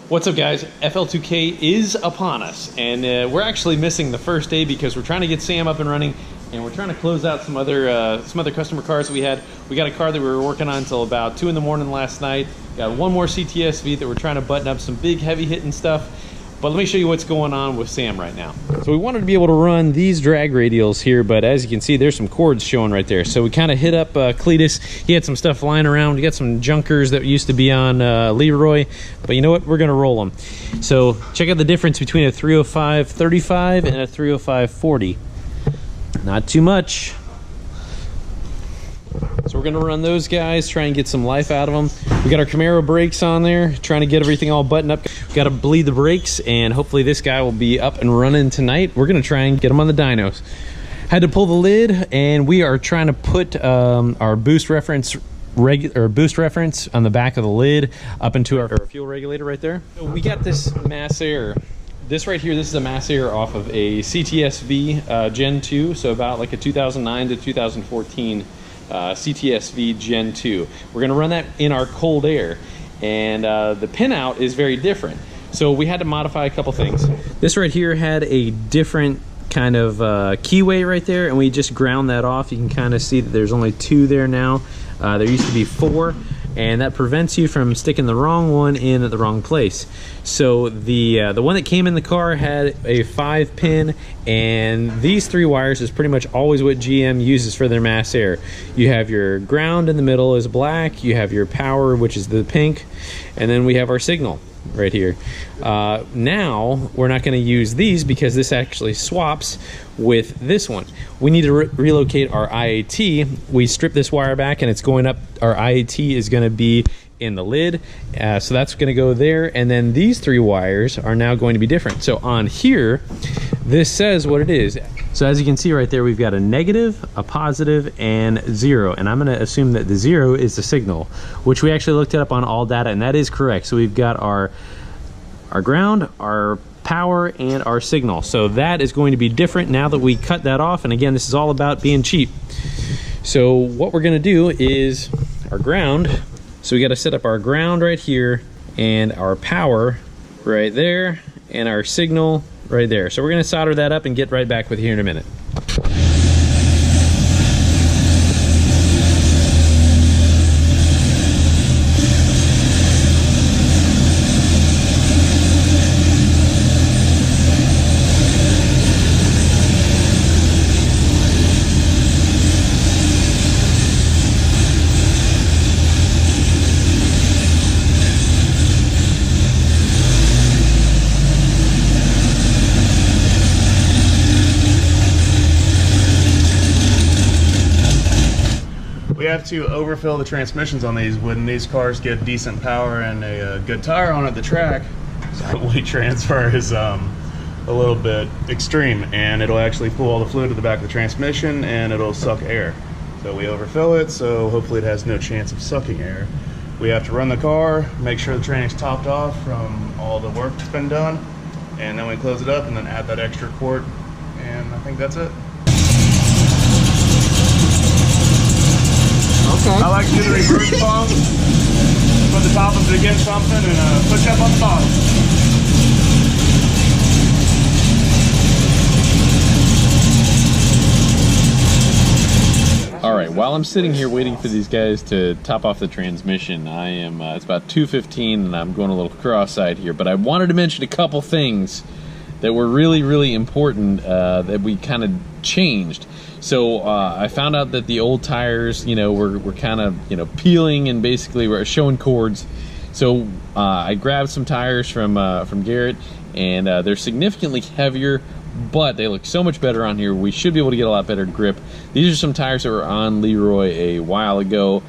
What's up, guys? FL2K is upon us, and we're actually missing the first day because we're trying to get Sam up and running, and we're trying to close out some other customer cars that we had. We got a car that we were working on until about 2 in the morning last night. Got one more CTSV that we're trying to button up, some big heavy hitting stuff. But let me show you what's going on with Sam right now. So we wanted to be able to run these drag radials here, but as you can see, there's some cords showing right there. So we kind of hit up Cletus. He had some stuff lying around. We got some junkers that used to be on Leroy, but you know what? We're gonna roll them. So check out the difference between a 305/35 and a 305/40. Not too much. So we're gonna run those guys, try and get some life out of them. We got our Camaro brakes on there, trying to get everything all buttoned up. We gotta bleed the brakes, and hopefully this guy will be up and running tonight. We're gonna try and get him on the dynos. Had to pull the lid, and we are trying to put our boost reference on the back of the lid up into our fuel regulator right there. So we got this mass air. This right here, this is a mass air off of a CTSV Gen 2, so about like a 2009 to 2014 CTSV Gen 2. We're going to run that in our cold air, and the pinout is very different. So we had to modify a couple things. This right here had a different kind of keyway right there, and we just ground that off. You can kind of see that there's only 2 there now. There used to be 4, and that prevents you from sticking the wrong one in at the wrong place. So the one that came in the car had a 5-pin, and these 3 wires is pretty much always what GM uses for their mass air. You have your ground in the middle is black, you have your power, which is the pink, and then we have our signal right here. Now we're not going to use these because this actually swaps with this one. We need to relocate our IAT. We strip this wire back, and it's going up. Our IAT is going to be in the lid, so that's going to go there, and then these 3 wires are now going to be different. So on here, this says what it is. So as you can see right there, we've got a negative, a positive, and 0, and I'm going to assume that the 0 is the signal, which we actually looked it up on all data, and that is correct. So we've got our ground, our power, and our signal. So that is going to be different now that we cut that off, and again, this is all about being cheap. So what we're going to do is our ground. So we got to set up our ground right here, and our power right there, and our signal right there. So we're going to solder that up and get right back with you here in a minute. We have to overfill the transmissions on these when these cars get decent power and a good tire on at the track. So weight transfer is a little bit extreme, and it'll actually pull all the fluid to the back of the transmission, and it'll suck air. So we overfill it, so hopefully it has no chance of sucking air. We have to run the car, make sure the training's topped off from all the work that's been done, and then we close it up and then add that extra quart, and I think that's it. Okay. I like to do the reverse pump, put the top of it against something, and push up on the bottom. All right, while I'm sitting here waiting for these guys to top off the transmission, I am, it's about 2:15, and I'm going a little cross-eyed here, but I wanted to mention a couple things that were really, really important that we kind of changed. So I found out that the old tires, you know, were kind of, you know, peeling and basically were showing cords. So I grabbed some tires from Garrett, and they're significantly heavier, but they look so much better on here. We should be able to get a lot better grip. These are some tires that were on Leroy a while ago.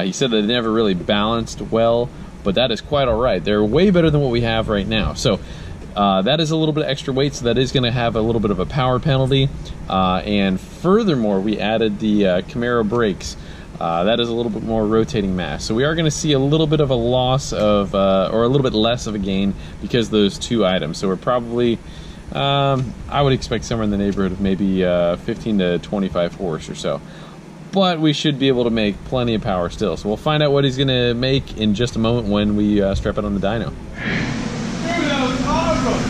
He said that they never really balanced well, but that is quite all right. They're way better than what we have right now. So that is a little bit of extra weight, so that is going to have a little bit of a power penalty. And furthermore, we added the Camaro brakes. That is a little bit more rotating mass. So we are going to see a little bit of a loss of, or a little bit less of a gain because of those 2 items. So we're probably, I would expect somewhere in the neighborhood of maybe 15 to 25 horse or so. But we should be able to make plenty of power still. So we'll find out what he's going to make in just a moment when we strap it on the dyno. that was awesome.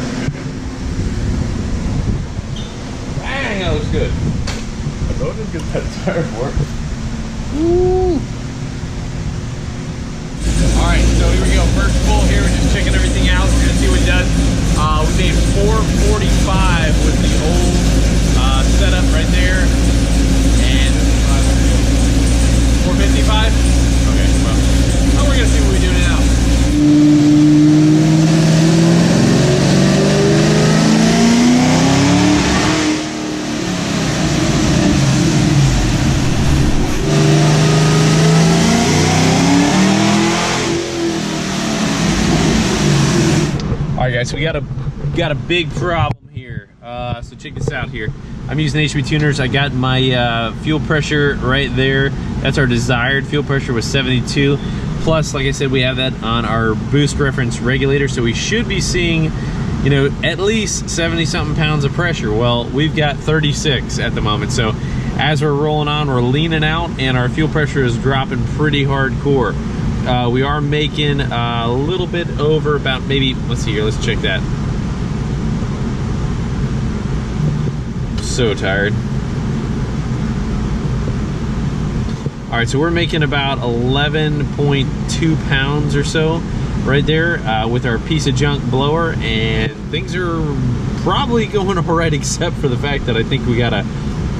Dang, that looks good. I told you to get that tire work. Woo. All right, so here we go. First pull here. We're just checking everything out. We're gonna see what it does. We made 445 with the old setup right there, and 455. Okay, well, we're gonna see what we do now. All right, guys, so we got a big problem here. So check this out here. I'm using HB tuners. I got my fuel pressure right there. That's our desired fuel pressure was 72. Plus, like I said, we have that on our boost reference regulator, so we should be seeing, you know, at least 70-something pounds of pressure. Well, we've got 36 at the moment. So as we're rolling on, we're leaning out, and our fuel pressure is dropping pretty hardcore. We are making a little bit over about maybe, let's see here, let's check that. So tired. All right, so we're making about 11.2 pounds or so right there with our piece of junk blower, and things are probably going all right, except for the fact that I think we got a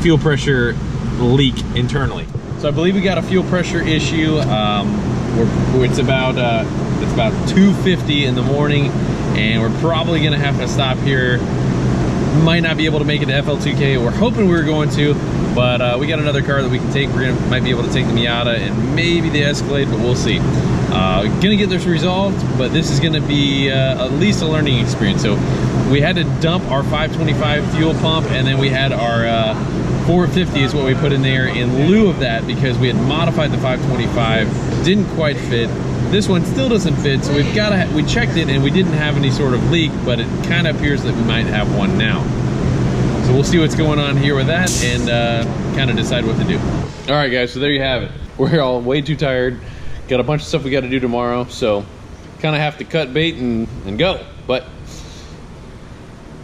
fuel pressure leak internally. So I believe we got a fuel pressure issue. It's about 2:50 in the morning, and we're probably gonna have to stop here. Might not be able to make it to FL2K. We're hoping we were going to, but we got another car that we can take. Might be able to take the Miata and maybe the Escalade, but we'll see. Gonna get this resolved, but this is gonna be at least a learning experience. So we had to dump our 525 fuel pump, and then we had our 450 is what we put in there in lieu of that, because we had modified the 525, didn't quite fit. This one still doesn't fit, so we checked it and we didn't have any sort of leak, but it kind of appears that we might have one now. So we'll see what's going on here with that and kind of decide what to do. All right, guys, so there you have it. We're all way too tired. Got a bunch of stuff we got to do tomorrow, so kind of have to cut bait and go. But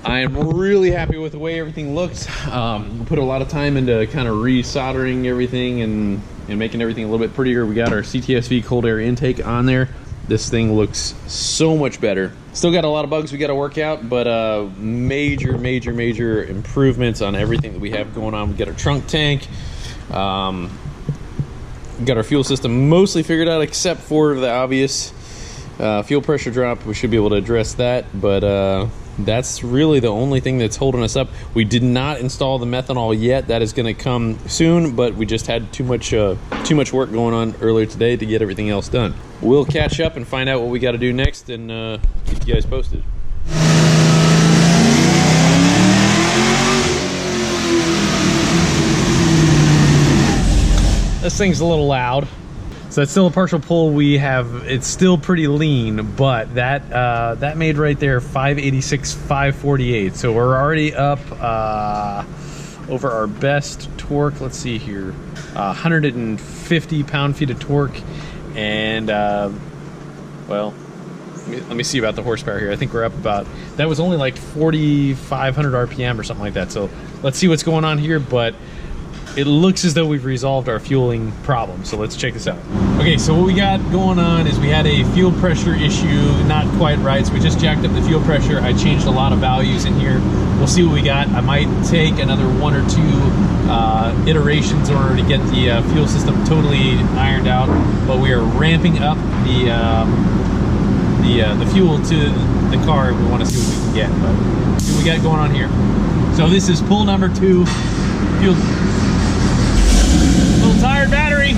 I am really happy with the way everything looks. Put a lot of time into kind of re-soldering everything and making everything a little bit prettier. We got our CTSV cold air intake on there. This thing looks so much better. Still got a lot of bugs we got to work out, but major improvements on everything that we have going on. We got our trunk tank. Got our fuel system mostly figured out, except for the obvious fuel pressure drop. We should be able to address that, but that's really the only thing that's holding us up. We did not install the methanol yet. That is going to come soon, but we just had too much work going on earlier today to get everything else done. We'll catch up and find out what we got to do next, and keep you guys posted. This thing's a little loud. So that's still a partial pull. It's still pretty lean, but that made right there 586, 548. So we're already up over our best torque. Let's see here, 150 pound-feet of torque, and well, let me see about the horsepower here. I think we're up about, that was only like 4,500 RPM or something like that. So let's see what's going on here, but it looks as though we've resolved our fueling problem. So let's check this out. Okay, so what we got going on is we had a fuel pressure issue, not quite right. So we just jacked up the fuel pressure. I changed a lot of values in here. We'll see what we got. I might take another 1 or 2 iterations in order to get the fuel system totally ironed out. But we are ramping up the fuel to the car. We want to see what we can get. But see what we got going on here. So this is pull number 2. Fuel. Little tired battery.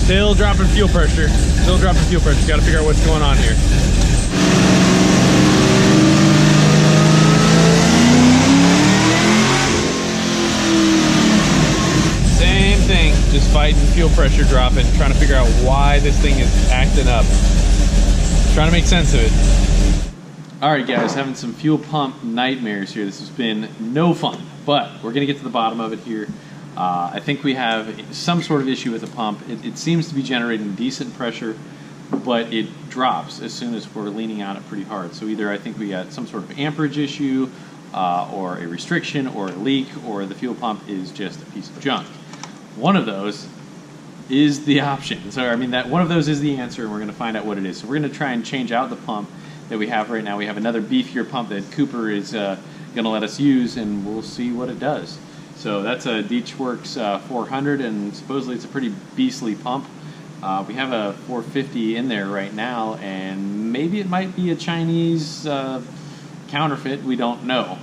Still dropping fuel pressure. Still dropping fuel pressure. Got to figure out what's going on here. Same thing. Just fighting fuel pressure dropping. Trying to figure out why this thing is acting up. Trying to make sense of it. All right, guys, having some fuel pump nightmares here. This has been no fun, but we're gonna get to the bottom of it here. I think we have some sort of issue with the pump. It seems to be generating decent pressure, but it drops as soon as we're leaning on it pretty hard. So either I think we got some sort of amperage issue, or a restriction, or a leak, or the fuel pump is just a piece of junk. One of those is the option. So I mean, that one of those is the answer, and we're going to find out what it is. So we're going to try and change out the pump that we have right now. We have another beefier pump that Cooper is going to let us use, and we'll see what it does. So that's a DeechWorks 400, and supposedly it's a pretty beastly pump. We have a 450 in there right now, and maybe it might be a Chinese counterfeit. We don't know,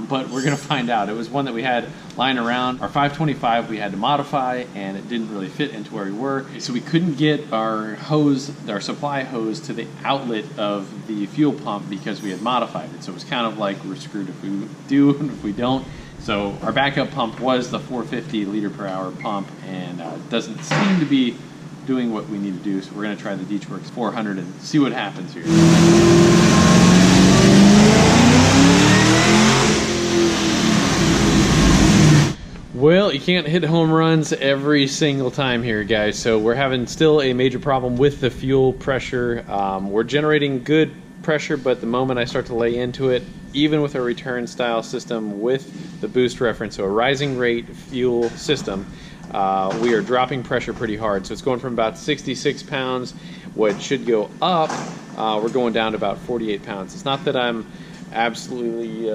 but we're going to find out. It was one that we had lying around. Our 525 we had to modify, and it didn't really fit into where we were, so we couldn't get our hose, our supply hose, to the outlet of the fuel pump because we had modified it. So it was kind of like we're screwed if we do and if we don't. So our backup pump was the 450 liter per hour pump, and it doesn't seem to be doing what we need to do. So we're going to try the DeechWorks 400 and see what happens here. Well, you can't hit home runs every single time here, guys. So we're having still a major problem with the fuel pressure. We're generating good pressure, but the moment I start to lay into it, even with a return style system with the boost reference, so a rising rate fuel system, we are dropping pressure pretty hard. So it's going from about 66 pounds, what should go up, we're going down to about 48 pounds. It's not that I'm absolutely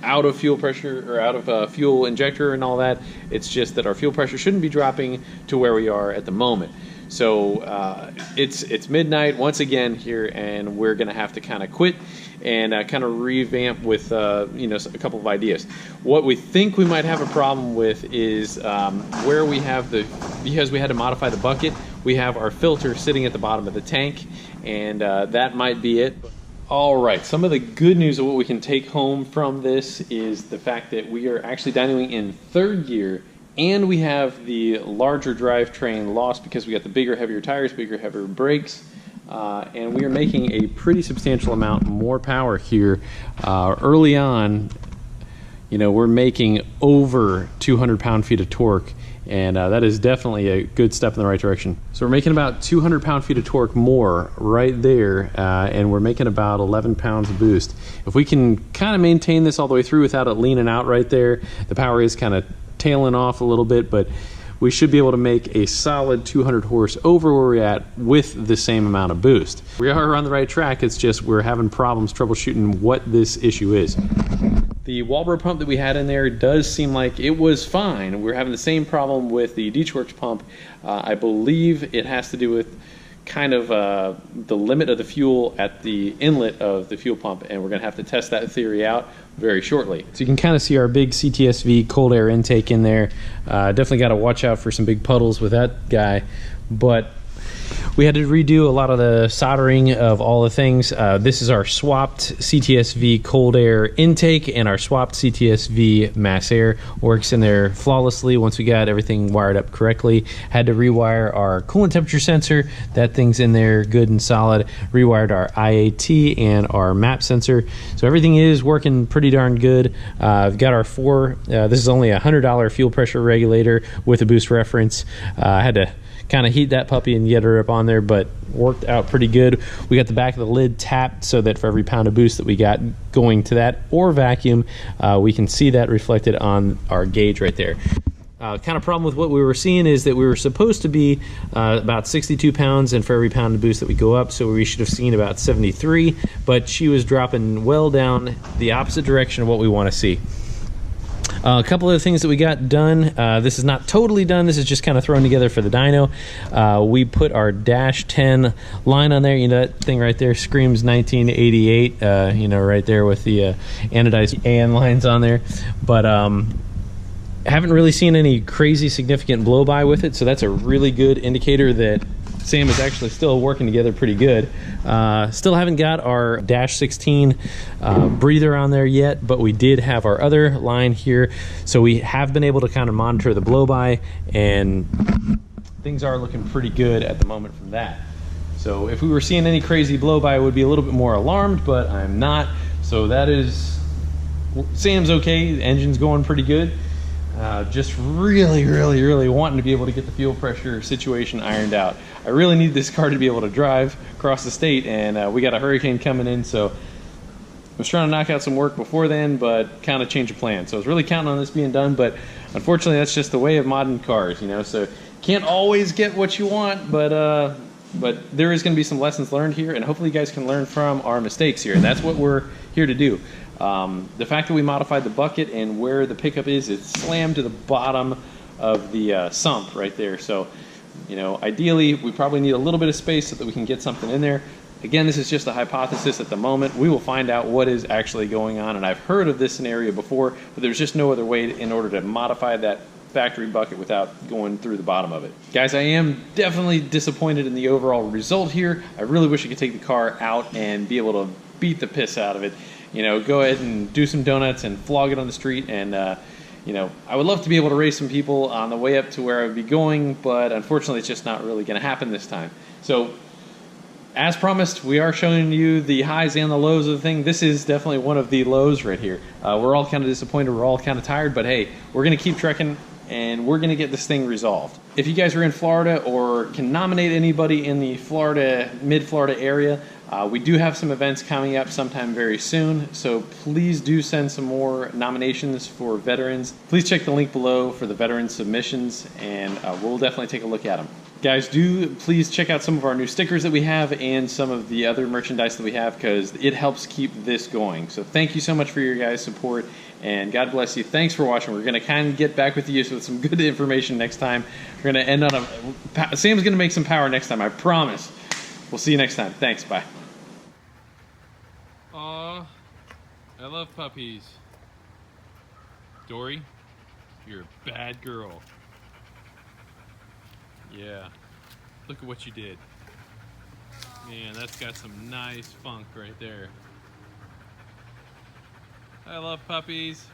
out of fuel pressure or out of fuel injector and all that. It's just that our fuel pressure shouldn't be dropping to where we are at the moment. So it's midnight once again here, and we're gonna have to kind of quit and kind of revamp with a couple of ideas. What we think we might have a problem with is where we have because we had to modify the bucket, we have our filter sitting at the bottom of the tank, and that might be it. All right, some of the good news of what we can take home from this is the fact that we are actually dynoing in third gear, and we have the larger drivetrain lost because we got the bigger, heavier tires, bigger, heavier brakes, and we are making a pretty substantial amount more power here. Early on, we're making over 200 pound-feet of torque, and that is definitely a good step in the right direction. So we're making about 200 pound-feet of torque more right there, and we're making about 11 pounds of boost. If we can kind of maintain this all the way through without it leaning out right there, the power is kind of tailing off a little bit, but we should be able to make a solid 200 horse over where we're at with the same amount of boost. We are on the right track, it's just we're having problems troubleshooting what this issue is. The wallboard pump that we had in there does seem like it was fine. We're having the same problem with the DeechWorks pump. I believe it has to do with kind of the limit of the fuel at the inlet of the fuel pump, and we're going to have to test that theory out very shortly. So you can kind of see our big CTSV cold air intake in there. Definitely got to watch out for some big puddles with that guy, but we had to redo a lot of the soldering of all the things. This is our swapped CTSV cold air intake, and our swapped CTSV mass air works in there flawlessly once we got everything wired up correctly. Had to rewire our coolant temperature sensor. That thing's in there good and solid. Rewired our IAT and our map sensor. So everything is working pretty darn good. I've got our this is only a $100 fuel pressure regulator with a boost reference. I had to kind of heat that puppy and get her up on there, but worked out pretty good. We got the back of the lid tapped so that for every pound of boost that we got going to that or vacuum, we can see that reflected on our gauge right there. Kind of problem with what we were seeing is that we were supposed to be about 62 pounds, and for every pound of boost that we go up, so we should have seen about 73, but she was dropping well down the opposite direction of what we want to see. A couple of things that we got done. This is not totally done. This is just kind of thrown together for the dyno. We put our dash 10 line on there. That thing right there screams 1988. Right there with the anodized AN lines on there. But haven't really seen any crazy significant blow by with it. So that's a really good indicator that Sam is actually still working together pretty good. Still haven't got our dash 16 breather on there yet, but we did have our other line here, so we have been able to kind of monitor the blow by, and things are looking pretty good at the moment from that. So if we were seeing any crazy blow by, I would be a little bit more alarmed, but I'm not. So that is, Sam's okay, the engine's going pretty good. Just really wanting to be able to get the fuel pressure situation ironed out. I really need this car to be able to drive across the state, and we got a hurricane coming in, so I was trying to knock out some work before then, but kind of change of plan. So I was really counting on this being done, but unfortunately that's just the way of modern cars, you know, so can't always get what you want, but there is going to be some lessons learned here, and hopefully you guys can learn from our mistakes here, and that's what we're here to do. The fact that we modified the bucket and where the pickup is, it's slammed to the bottom of the sump right there. So, you know, ideally we probably need a little bit of space so that we can get something in there. Again, this is just a hypothesis at the moment. We will find out what is actually going on, and I've heard of this scenario before, but there's just no other way in order to modify that factory bucket without going through the bottom of it. Guys, I am definitely disappointed in the overall result here. I really wish I could take the car out and be able to beat the piss out of it. You know, go ahead and do some donuts and flog it on the street, and you know, I would love to be able to race some people on the way up to where I would be going, but unfortunately it's just not really going to happen this time. So as promised, we are showing you the highs and the lows of the thing. This is definitely one of the lows right here. We're all kind of disappointed, we're all kind of tired, but hey, we're going to keep trekking and we're going to get this thing resolved. If you guys are in Florida or can nominate anybody in the Florida, mid-Florida area, we do have some events coming up sometime very soon, so please do send some more nominations for veterans. Please check the link below for the veteran submissions, and we'll definitely take a look at them. Guys, do please check out some of our new stickers that we have and some of the other merchandise that we have, because it helps keep this going. So thank you so much for your guys' support, and God bless you. Thanks for watching. We're going to kind of get back with you with some good information next time. We're going to end on Sam's going to make some power next time, I promise. We'll see you next time. Thanks, bye. Aw, I love puppies. Dory, you're a bad girl. Yeah, look at what you did. Man, that's got some nice funk right there. I love puppies.